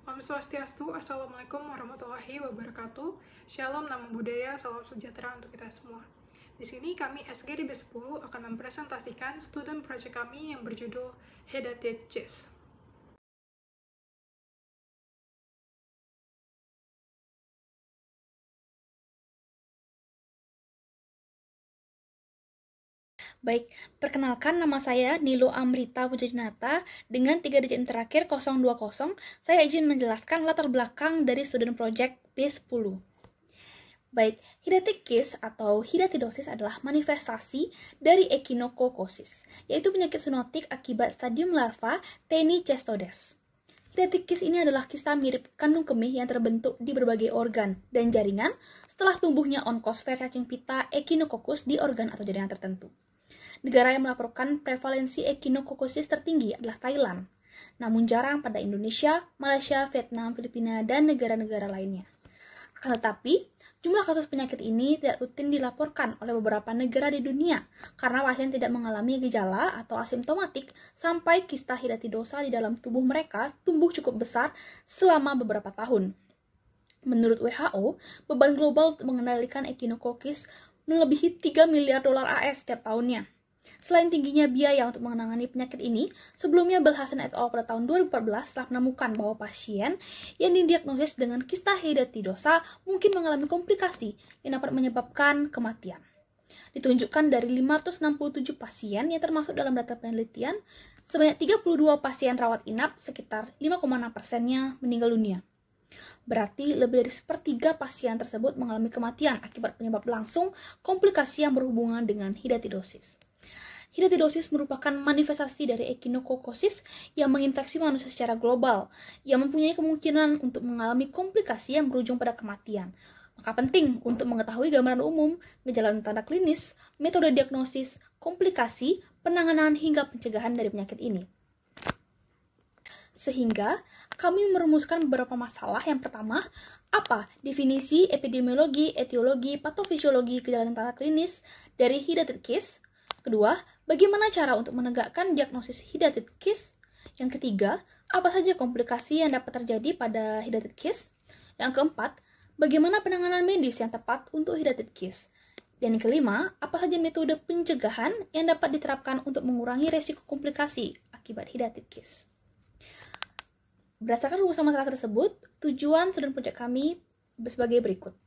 Om Swastiastu, Assalamualaikum warahmatullahi wabarakatuh. Shalom, namo buddhaya, salam sejahtera untuk kita semua. Di sini kami SGD B10 akan mempresentasikan student project kami yang berjudul Hedated Cheese. Baik, perkenalkan nama saya Nilo Amrita Pujajinata dengan 3 digit terakhir 020. Saya izin menjelaskan latar belakang dari student project B10. Baik, hidatitis atau hidatidosis adalah manifestasi dari echinococosis, yaitu penyakit zoonotik akibat stadium larva Taeni cestodes. Hidatitis ini adalah kista mirip kandung kemih yang terbentuk di berbagai organ dan jaringan setelah tumbuhnya onkosfer cacing pita echinococcus di organ atau jaringan tertentu. Negara yang melaporkan prevalensi echinococosis tertinggi adalah Thailand, namun jarang pada Indonesia, Malaysia, Vietnam, Filipina, dan negara-negara lainnya. Tetapi, jumlah kasus penyakit ini tidak rutin dilaporkan oleh beberapa negara di dunia karena pasien tidak mengalami gejala atau asimptomatik sampai kista hidatidosa di dalam tubuh mereka tumbuh cukup besar selama beberapa tahun. Menurut WHO, beban global untuk mengendalikan echinococcus melebihi 3 miliar dolar AS setiap tahunnya. Selain tingginya biaya untuk menangani penyakit ini, sebelumnya Belhassen et al. Pada tahun 2014 telah menemukan bahwa pasien yang didiagnosis dengan kista hidatidosa mungkin mengalami komplikasi yang dapat menyebabkan kematian. Ditunjukkan dari 567 pasien yang termasuk dalam data penelitian, sebanyak 32 pasien rawat inap, sekitar 5,6%-nya meninggal dunia. Berarti lebih dari sepertiga pasien tersebut mengalami kematian akibat penyebab langsung komplikasi yang berhubungan dengan hidatidosis. Hidatidosis merupakan manifestasi dari echinococosis yang menginfeksi manusia secara global, yang mempunyai kemungkinan untuk mengalami komplikasi yang berujung pada kematian. Maka penting untuk mengetahui gambaran umum, gejala dan tanda klinis, metode diagnosis, komplikasi, penanganan hingga pencegahan dari penyakit ini. Sehingga, kami merumuskan beberapa masalah. Yang pertama, apa definisi epidemiologi, etiologi, patofisiologi, gejala dan tanda klinis dari hidatitis? Kedua, bagaimana cara untuk menegakkan diagnosis hidatitis? Yang ketiga, apa saja komplikasi yang dapat terjadi pada hidatitis? Yang keempat, bagaimana penanganan medis yang tepat untuk hidatitis? Dan yang kelima, apa saja metode pencegahan yang dapat diterapkan untuk mengurangi resiko komplikasi akibat hidatitis? Berdasarkan rumusan masalah tersebut, tujuan student project kami sebagai berikut.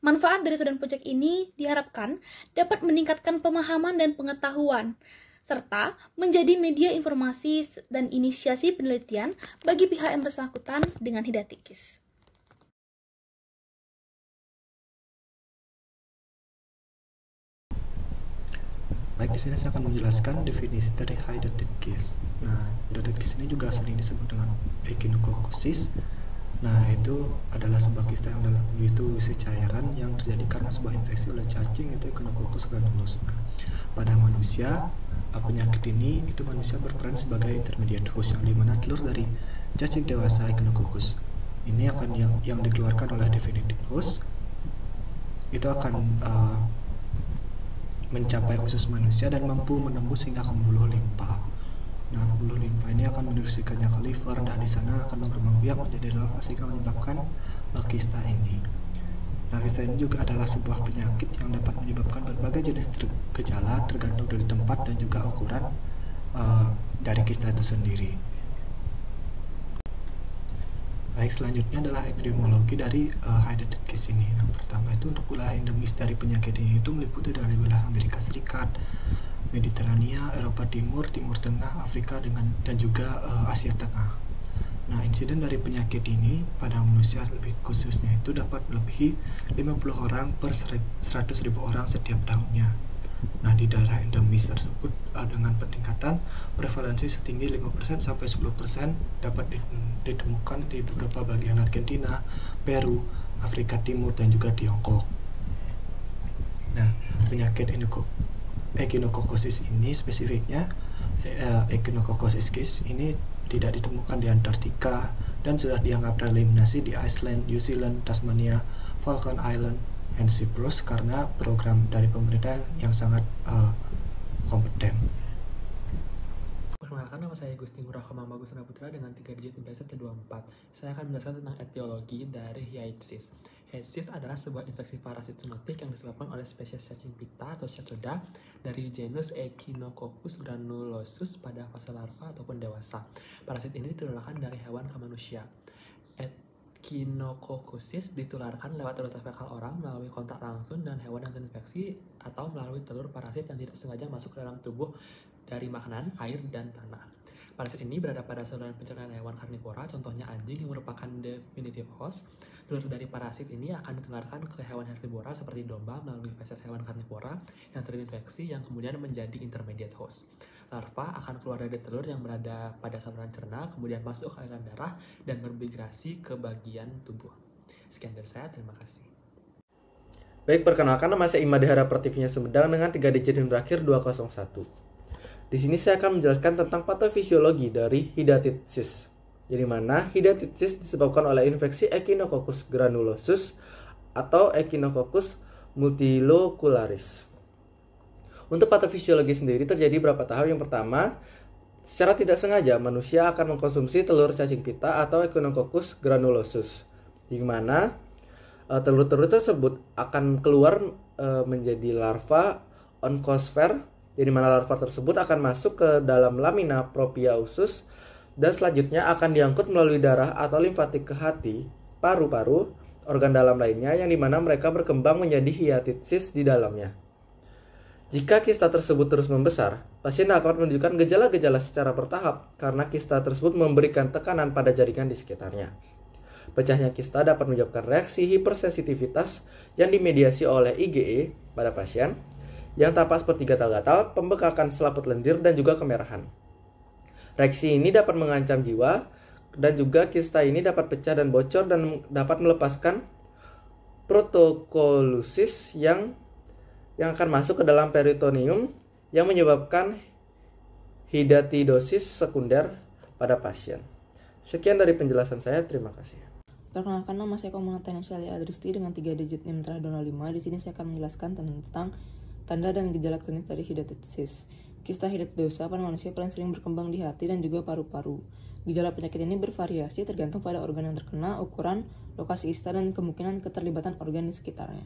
Manfaat dari student project ini diharapkan dapat meningkatkan pemahaman dan pengetahuan, serta menjadi media informasi dan inisiasi penelitian bagi pihak yang bersangkutan dengan hidatitis. Baik, di sini saya akan menjelaskan definisi dari hidatitis. Nah, hidatitis ini juga sering disebut dengan echinococosis. Nah, itu adalah sebuah kista yang itu isi cairan yang terjadi karena sebuah infeksi oleh cacing, yaitu Echinococcus granulus. Nah, pada manusia, penyakit ini itu manusia berperan sebagai intermediate host, yang dimana telur dari cacing dewasa Echinococcus ini akan yang dikeluarkan oleh definitive host itu akan mencapai usus manusia dan mampu menembus hingga ke pembuluh limpa. Nah, pembuluh limfa ini akan mendistribusikannya ke liver dan di sana akan berkembang biak menjadi larva sehingga menyebabkan kista ini. Nah, kista ini juga adalah sebuah penyakit yang dapat menyebabkan berbagai jenis gejala tergantung dari tempat dan juga ukuran dari kista itu sendiri. Baik, selanjutnya adalah epidemiologi dari hidatitis ini. Yang pertama itu untuk wilayah endemis dari penyakit ini itu meliputi dari wilayah Amerika Serikat, Mediterania, Eropa Timur, Timur Tengah, Afrika dan juga Asia Tengah. Nah, insiden dari penyakit ini pada manusia lebih khususnya itu dapat melebihi 50 orang per 100.000 orang setiap tahunnya. Nah, di daerah endemis tersebut dengan peningkatan prevalensi setinggi 5% sampai 10% dapat ditemukan di beberapa bagian Argentina, Peru, Afrika Timur dan juga Tiongkok. Nah, penyakit echinococosis ini spesifiknya echinococcus ini tidak ditemukan di Antartika dan sudah dianggap tereliminasi di Iceland, New Zealand, Tasmania, Falkland Island, dan Cyprus karena program dari pemerintah yang sangat kompeten. Perkenalkan, Perkenalkan, nama saya Gusti Ngurah Kemang Bagus Putra dengan 3 digit IPS 24. Saya akan menjelaskan tentang etiologi dari Hydatidis. Hydatidis adalah sebuah infeksi parasit zoonotik yang disebabkan oleh spesies cacing pita atau Chaetoda dari genus Echinococcus granulosus pada fase larva ataupun dewasa. Parasit ini ditularkan dari hewan ke manusia. Echinococcosis ditularkan lewat uretra fekal orang melalui kontak langsung dengan hewan yang terinfeksi atau melalui telur parasit yang tidak sengaja masuk ke dalam tubuh dari makanan, air, dan tanah. Parasit ini berada pada saluran pencernaan hewan karnivora, contohnya anjing yang merupakan definitive host. Telur dari parasit ini akan ditularkan ke hewan herbivora seperti domba melalui feses hewan karnivora yang terinfeksi yang kemudian menjadi intermediate host. Larva akan keluar dari telur yang berada pada saluran cerna, kemudian masuk ke aliran darah dan bermigrasi ke bagian tubuh. Sekian dari saya, terima kasih. Baik, perkenalkan, nama saya Imadihara Pertivinya Sumedang dengan 3 digit yang terakhir 201. Di sini saya akan menjelaskan tentang patofisiologi dari Hydatidis. Di mana Hydatidis disebabkan oleh infeksi Echinococcus granulosus atau Echinococcus multilocularis. Untuk patofisiologi sendiri terjadi beberapa tahap. Yang pertama, secara tidak sengaja manusia akan mengkonsumsi telur cacing pita atau Echinococcus granulosus, di mana telur-telur tersebut akan keluar menjadi larva oncosfer, di mana larva tersebut akan masuk ke dalam lamina propria usus dan selanjutnya akan diangkut melalui darah atau limfatik ke hati, paru-paru, organ dalam lainnya, yang dimana mereka berkembang menjadi Hydatidis di dalamnya. Jika kista tersebut terus membesar, pasien dapat menunjukkan gejala-gejala secara bertahap karena kista tersebut memberikan tekanan pada jaringan di sekitarnya. Pecahnya kista dapat menyebabkan reaksi hipersensitivitas yang dimediasi oleh IgE pada pasien, yang tampak seperti gatal-gatal, pembekakan selaput lendir, dan juga kemerahan. Reaksi ini dapat mengancam jiwa, dan juga kista ini dapat pecah dan bocor dan dapat melepaskan protokolusis yang akan masuk ke dalam peritoneum yang menyebabkan hidatidosis sekunder pada pasien. Sekian dari penjelasan saya, terima kasih. Perkenalkan, nama saya Komang Tainsyali Adristi dengan 3 digit NIM terakhir 5. Di sini saya akan menjelaskan tentang tanda dan gejala klinis dari Hydatidis. Kista hidatidosa pada manusia paling sering berkembang di hati dan juga paru-paru. Gejala penyakit ini bervariasi tergantung pada organ yang terkena, ukuran, lokasi kista, dan kemungkinan keterlibatan organ di sekitarnya.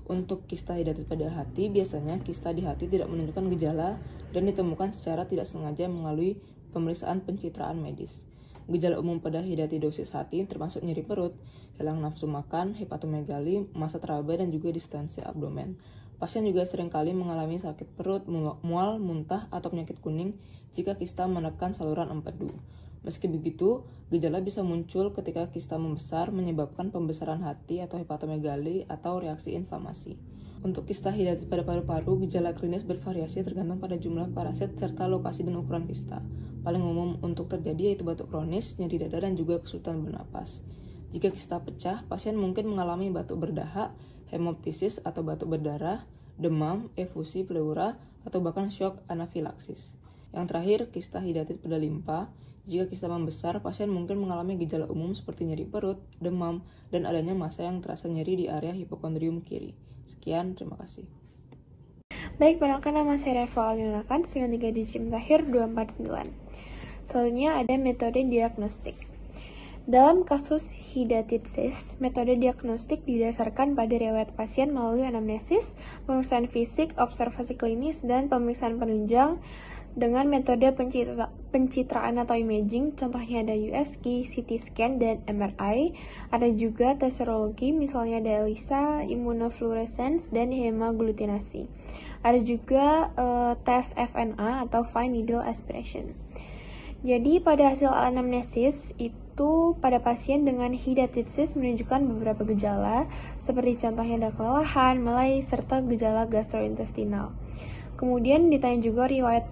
Untuk kista hidatitis pada hati, biasanya kista di hati tidak menunjukkan gejala dan ditemukan secara tidak sengaja melalui pemeriksaan pencitraan medis. Gejala umum pada hidatidosis hati termasuk nyeri perut, hilang nafsu makan, hepatomegali, massa teraba, dan juga distensi abdomen. Pasien juga seringkali mengalami sakit perut, mual, muntah, atau penyakit kuning jika kista menekan saluran empedu. Meski begitu, gejala bisa muncul ketika kista membesar menyebabkan pembesaran hati atau hepatomegali atau reaksi inflamasi. Untuk kista hidatitis pada paru-paru, gejala klinis bervariasi tergantung pada jumlah parasit serta lokasi dan ukuran kista. Paling umum untuk terjadi yaitu batuk kronis, nyeri dada, dan juga kesulitan bernapas. Jika kista pecah, pasien mungkin mengalami batuk berdahak, hemoptisis atau batuk berdarah, demam, efusi pleura, atau bahkan shock anafilaksis. Yang terakhir, kista hidatitis pada limpa. Jika kista membesar, pasien mungkin mengalami gejala umum seperti nyeri perut, demam, dan adanya massa yang terasa nyeri di area hipokondrium kiri. Sekian, terima kasih. Baik, perkenalkan, nama saya Reva Alinakan dengan 3 digit terakhir 249. Selanjutnya ada metode diagnostik. Dalam kasus hidatitis, metode diagnostik didasarkan pada riwayat pasien melalui anamnesis, pemeriksaan fisik, observasi klinis, dan pemeriksaan penunjang dengan metode pencitraan atau imaging. Contohnya ada USG, CT scan, dan MRI. Ada juga tes serologi, misalnya ada ELISA, immunofluorescence, dan hemaglutinasi. Ada juga tes FNA atau fine needle aspiration. Jadi pada hasil anamnesis itu pada pasien dengan hidatitis menunjukkan beberapa gejala seperti contohnya ada kelelahan, melai, serta gejala gastrointestinal. Kemudian ditanya juga riwayat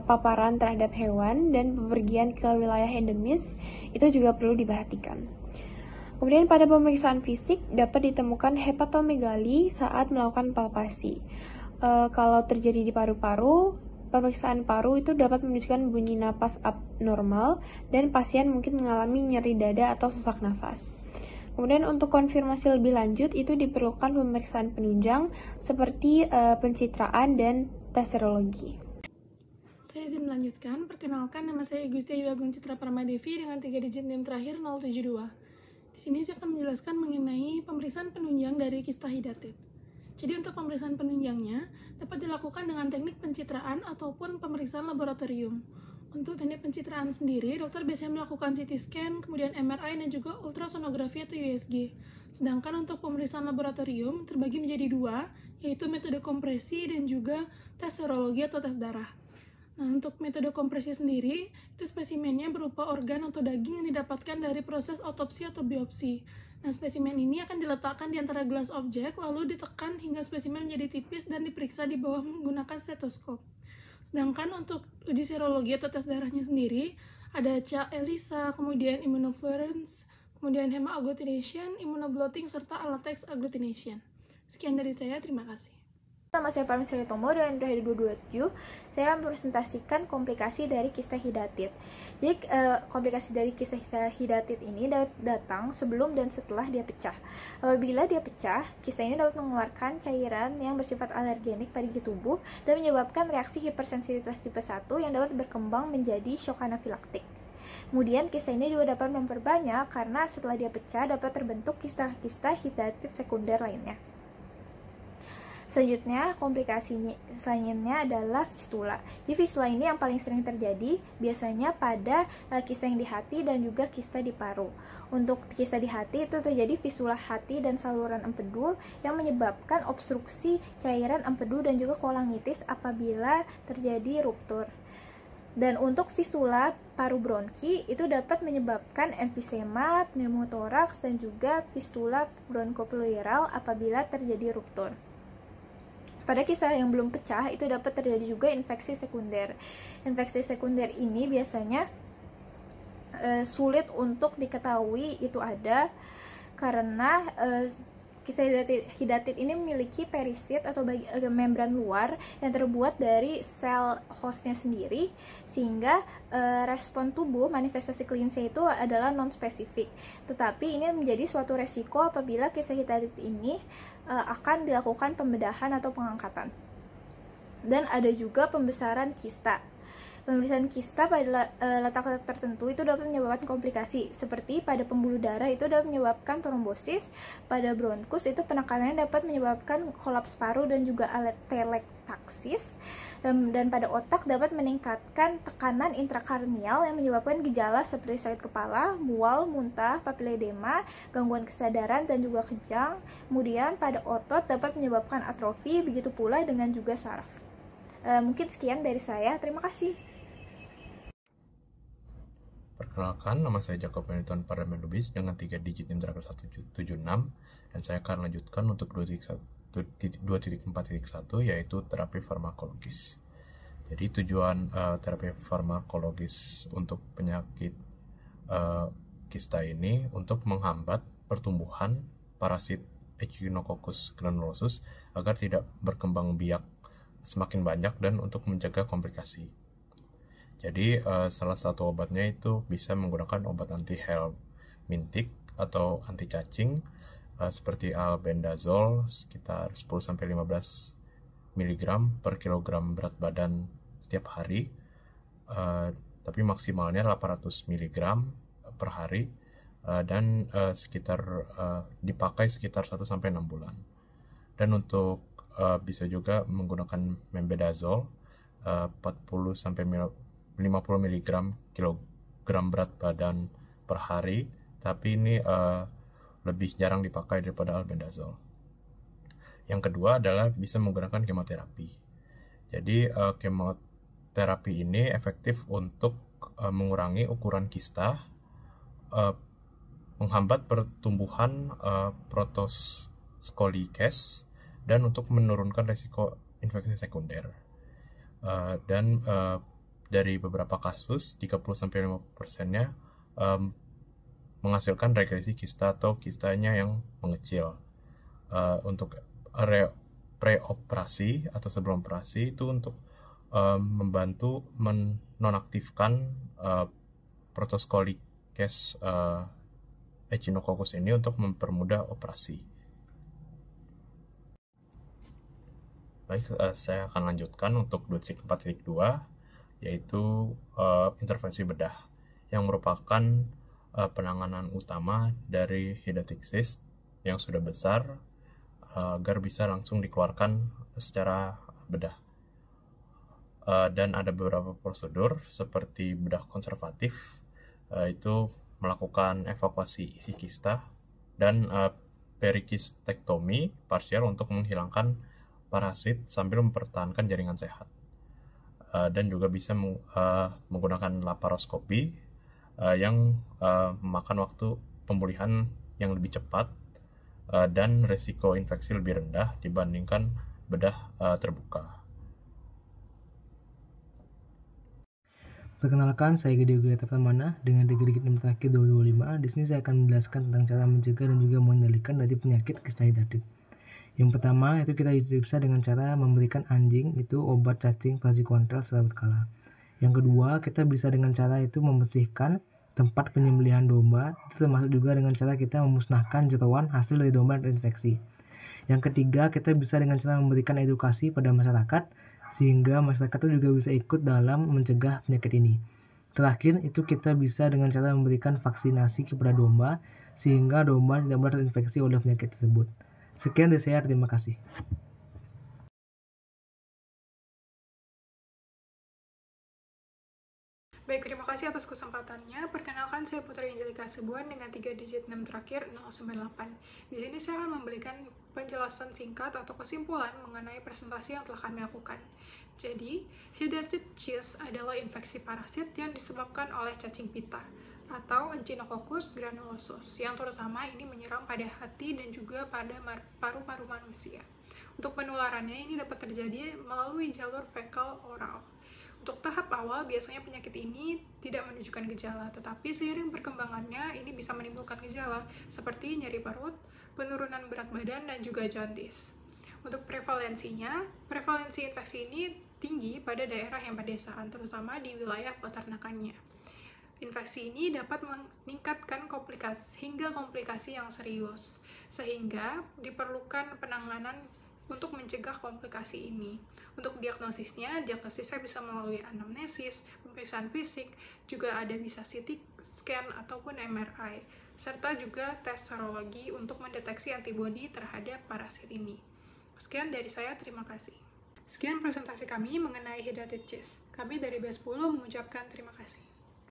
paparan terhadap hewan dan bepergian ke wilayah endemis, itu juga perlu diperhatikan. Kemudian pada pemeriksaan fisik dapat ditemukan hepatomegali saat melakukan palpasi. Kalau terjadi di paru-paru, pemeriksaan paru itu dapat menunjukkan bunyi napas abnormal dan pasien mungkin mengalami nyeri dada atau sesak nafas. Kemudian untuk konfirmasi lebih lanjut itu diperlukan pemeriksaan penunjang seperti pencitraan dan tes serologi. Saya izin melanjutkan. Perkenalkan, nama saya Gusti Ayu Agung Citra Parmadevi dengan 3 digit NIM terakhir 072. Di sini saya akan menjelaskan mengenai pemeriksaan penunjang dari kista hidatit. Jadi untuk pemeriksaan penunjangnya dapat dilakukan dengan teknik pencitraan ataupun pemeriksaan laboratorium. Untuk teknik pencitraan sendiri, dokter biasanya melakukan CT scan, kemudian MRI, dan juga ultrasonografi atau USG. Sedangkan untuk pemeriksaan laboratorium terbagi menjadi 2, yaitu metode kompresi dan juga tes serologi atau tes darah. Nah, untuk metode kompresi sendiri, itu spesimennya berupa organ atau daging yang didapatkan dari proses otopsi atau biopsi. Nah, spesimen ini akan diletakkan di antara gelas objek, lalu ditekan hingga spesimen menjadi tipis dan diperiksa di bawah menggunakan stetoskop. Sedangkan untuk uji serologi atau tes darahnya sendiri, ada ELISA, kemudian immunofluorescence, kemudian hemagglutination, immunoblotting, serta alat teks agglutination. Sekian dari saya, terima kasih. Nama saya Parmesari Tomo dan dari 227 saya mempresentasikan komplikasi dari kista hidatit. Jadi komplikasi dari kista hidatit ini datang sebelum dan setelah dia pecah. Apabila dia pecah, kista ini dapat mengeluarkan cairan yang bersifat alergenik pada tubuh dan menyebabkan reaksi hipersensitivitas tipe 1 yang dapat berkembang menjadi shock anafilaktik. Kemudian kista ini juga dapat memperbanyak karena setelah dia pecah dapat terbentuk kista-kista hidatit sekunder lainnya. Selanjutnya, komplikasi selanjutnya adalah fistula. Jadi fistula ini yang paling sering terjadi biasanya pada kista yang di hati dan juga kista di paru. Untuk kista di hati itu terjadi fistula hati dan saluran empedu yang menyebabkan obstruksi cairan empedu dan juga kolangitis apabila terjadi ruptur. Dan untuk fistula paru bronki itu dapat menyebabkan emfisema, pneumotoraks, dan juga fistula bronkopleural apabila terjadi ruptur. Pada kista yang belum pecah, itu dapat terjadi juga infeksi sekunder. Infeksi sekunder ini biasanya sulit untuk diketahui itu ada karena kista hidatit ini memiliki perisit atau membran luar yang terbuat dari sel hostnya sendiri, sehingga respon tubuh manifestasi klinisnya itu adalah non-spesifik. Tetapi ini menjadi suatu resiko apabila kista hidatit ini akan dilakukan pembedahan atau pengangkatan. Dan ada juga pembesaran kista. Pemeriksaan kista pada letak-letak tertentu itu dapat menyebabkan komplikasi, seperti pada pembuluh darah itu dapat menyebabkan trombosis, pada bronkus itu penekanannya dapat menyebabkan kolaps paru dan juga atelektaksis, dan pada otak dapat meningkatkan tekanan intrakarnial yang menyebabkan gejala seperti sakit kepala, mual, muntah, papiledema, gangguan kesadaran dan juga kejang. Kemudian pada otot dapat menyebabkan atrofi, begitu pula dengan juga saraf. Mungkin sekian dari saya, terima kasih. Perkenalkan, nama saya Jacob Meriton Paramenubis dengan 3 digit NIM terakhir 176, dan saya akan lanjutkan untuk 2.4.1 yaitu terapi farmakologis. Jadi tujuan terapi farmakologis untuk penyakit kista ini untuk menghambat pertumbuhan parasit Echinococcus granulosus agar tidak berkembang biak semakin banyak dan untuk mencegah komplikasi. Jadi salah satu obatnya itu bisa menggunakan obat anti-helmintic atau anti cacing seperti albendazole sekitar 10-15 mg per kilogram berat badan setiap hari, tapi maksimalnya 800 mg per hari dan dipakai sekitar 1-6 bulan. Dan untuk bisa juga menggunakan membedazole 40-50 mg kilogram berat badan per hari, tapi ini lebih jarang dipakai daripada albendazole. Yang kedua adalah bisa menggunakan kemoterapi. Jadi kemoterapi ini efektif untuk mengurangi ukuran kista, menghambat pertumbuhan protoscolicase, dan untuk menurunkan risiko infeksi sekunder. Dari beberapa kasus, 30-50%-nya menghasilkan regresi kista atau kistanya yang mengecil. Untuk preoperasi atau sebelum operasi itu untuk membantu menonaktifkan protoscolicase Echinococcus ini untuk mempermudah operasi. Baik, saya akan lanjutkan untuk 4.2 yaitu intervensi bedah, yang merupakan penanganan utama dari hidatic cyst yang sudah besar agar bisa langsung dikeluarkan secara bedah. Dan ada beberapa prosedur seperti bedah konservatif, itu melakukan evakuasi isi kista, dan perikistektomi parsial untuk menghilangkan parasit sambil mempertahankan jaringan sehat. Dan juga bisa menggunakan laparoskopi yang memakan waktu pemulihan yang lebih cepat dan resiko infeksi lebih rendah dibandingkan bedah terbuka. Perkenalkan, saya Gede Gata Pramana dengan digit 6 terakhir 225. Di sini saya akan menjelaskan tentang cara mencegah dan juga mengendalikan dari penyakit kista hidatif. Yang pertama, itu kita bisa dengan cara memberikan anjing itu obat cacing praziquantel secara berkala. Yang kedua, kita bisa dengan cara itu membersihkan tempat penyembelihan domba, itu termasuk juga dengan cara kita memusnahkan jeroan hasil dari domba yang terinfeksi. Yang ketiga, kita bisa dengan cara memberikan edukasi pada masyarakat, sehingga masyarakat itu juga bisa ikut dalam mencegah penyakit ini. Terakhir, itu kita bisa dengan cara memberikan vaksinasi kepada domba, sehingga domba tidak mudah terinfeksi oleh penyakit tersebut. Sekian dari saya, terima kasih. Baik, terima kasih atas kesempatannya. Perkenalkan, saya Putri Angelika Hasibuan dengan 3 digit 6 terakhir 098. Di sini saya akan memberikan penjelasan singkat atau kesimpulan mengenai presentasi yang telah kami lakukan. Jadi, hidatic cyst adalah infeksi parasit yang disebabkan oleh cacing pita atau Echinococcus granulosus, yang terutama ini menyerang pada hati dan juga pada paru-paru manusia. Untuk penularannya ini dapat terjadi melalui jalur fekal oral. Untuk tahap awal, biasanya penyakit ini tidak menunjukkan gejala, tetapi seiring perkembangannya ini bisa menimbulkan gejala seperti nyeri perut, penurunan berat badan, dan juga jaundice. Untuk prevalensinya, prevalensi infeksi ini tinggi pada daerah yang pedesaan, terutama di wilayah peternakannya. Infeksi ini dapat meningkatkan komplikasi yang serius, sehingga diperlukan penanganan untuk mencegah komplikasi ini. Untuk diagnosisnya bisa melalui anamnesis, pemeriksaan fisik, juga ada bisa CT scan ataupun MRI, serta juga tes serologi untuk mendeteksi antibodi terhadap parasit ini. Sekian dari saya, terima kasih. Sekian presentasi kami mengenai hidatic cyst. Kami dari B10 mengucapkan terima kasih.